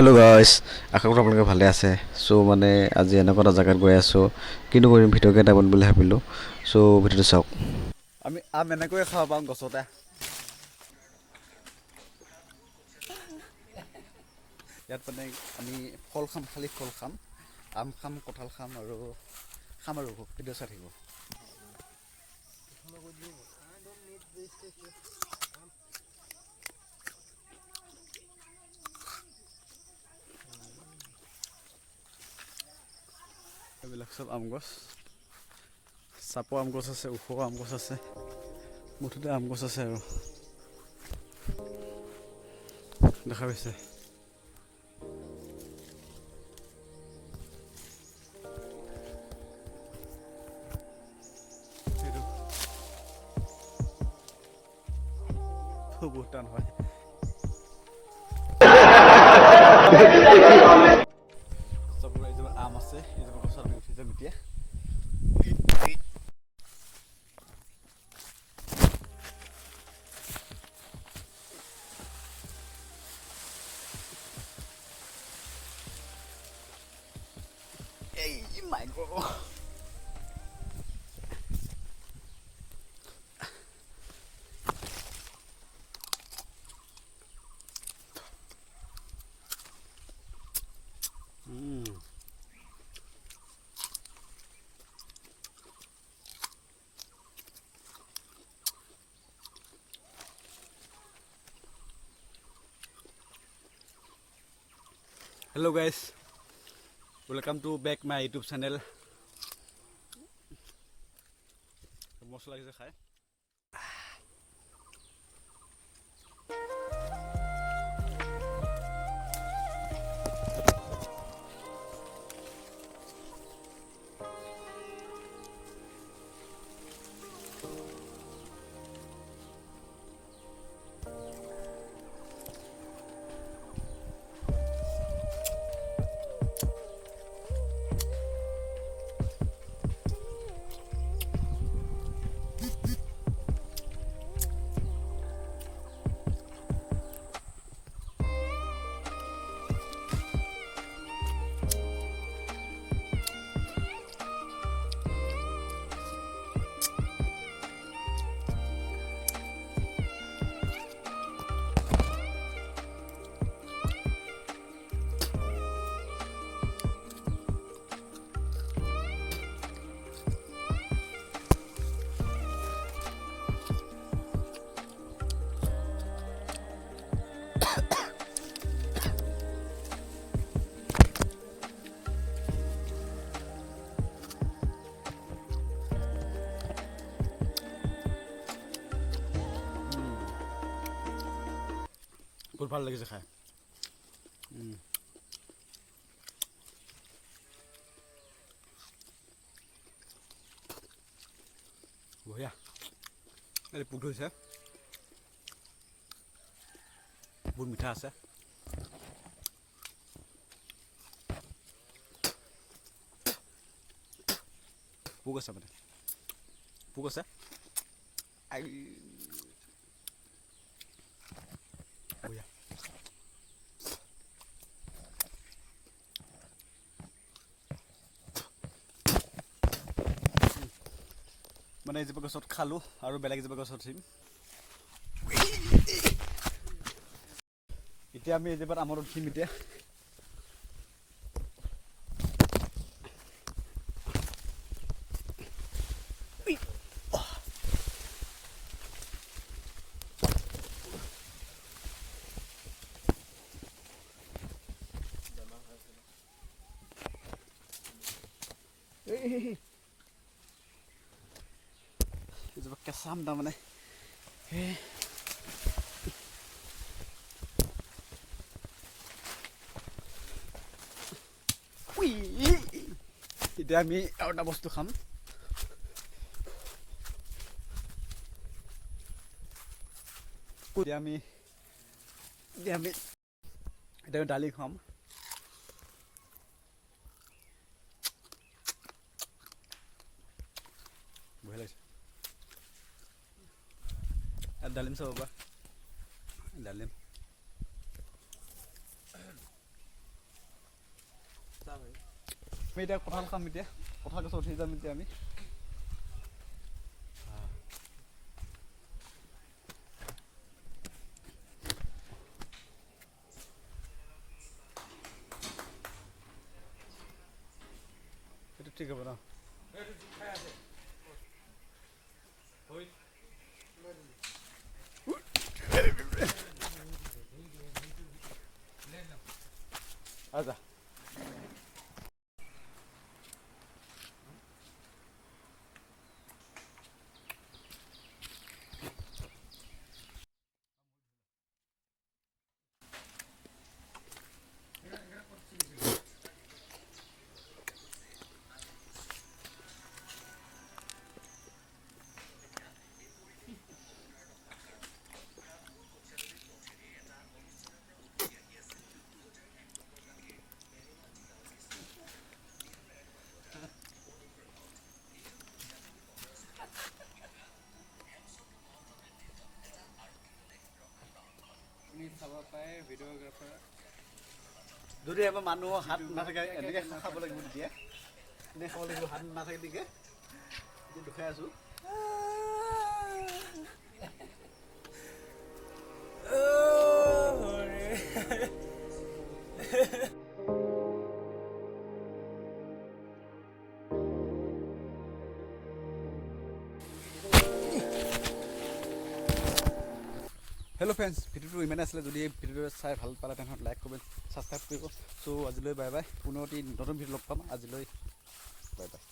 Hello' গাইছ, আশা কৰোঁ আপোনালোকে ভালে আছে। চ' মানে আজি এনেকুৱা এটা জেগাত গৈ আছোঁ, কিনো কৰিম ভিডিঅ'কে এটা বনাম বুলি ভাবিলোঁ। চ' ভিডিঅ'টো চাওক। আমি আম এনেকৈয়ে খাব পাৰোঁ গছতে। ইয়াত মানে আমি ফল খাম, খালি ফল খাম, আম খাম, কঁঠাল খাম আৰু ভিডিঅ' চাই থাকিব। এইবিলাক চব আম গছ, চাপৰ আম গছ আছে, ওখ আম গছ আছে, মুঠতে আম গছ আছে আৰু দেখা পাইছে। বহুত টান হয়। চবৰে এইজোপা আম আছে, এইজোপা গছত আমি উঠি যাম এতিয়া। Hey, my God. Hello guys, welcome to back my YouTube channel. মস্ত লাগিছে খাই। বহুত ভাল লাগিছে খাই। বঢ়িয়া। এই পোক ধৰিছে, বহুত মিঠা আছে। পোক আছে মানে, পোক আছে। বঢ়িয়া। মানে এজোপা গছত খালোঁ আৰু বেলেগ এজোপা গছত উঠিম। এতিয়া আমি এজোপাত আমত উঠিম এতিয়া। এজোপা কেঁচা আম তাৰমানে। এতিয়া আমি আৰু এটা বস্তু খাম। এতিয়া আমি দালি খাম। বঢ়িয়া লাগিছে। ডালিম চাব পাৰা, ডালিম আমি এতিয়া কঁঠাল খাম এতিয়া কঁঠাল গছত উঠি যাম এতিয়া আমি এইটো ঠিক হ'ব ন আচ্ছা চাব পাৰে ভিডিঅ'গ্ৰাফাৰ যদি আমাৰ মানুহৰ হাত নাথাকে এনেকৈ খাব লাগিব তেতিয়া এনেকৈ খাব লাগিব হাত নাথাকে তেতিয়া এতিয়া দুখাই আছোঁ হেল্ল' ফ্ৰেণ্ডছ ভিডিঅ'টো ইমানে আছিলে যদি এই ভিডিঅ'টো চাই ভাল পালে তেনেহ'লে লাইক কমেণ্ট ছাবস্ক্ৰাইব কৰিব চ' আজিলৈ বাই বাই পুনৰ নতুন ভিডিঅ' লগ পাম আজিলৈ বাই বাই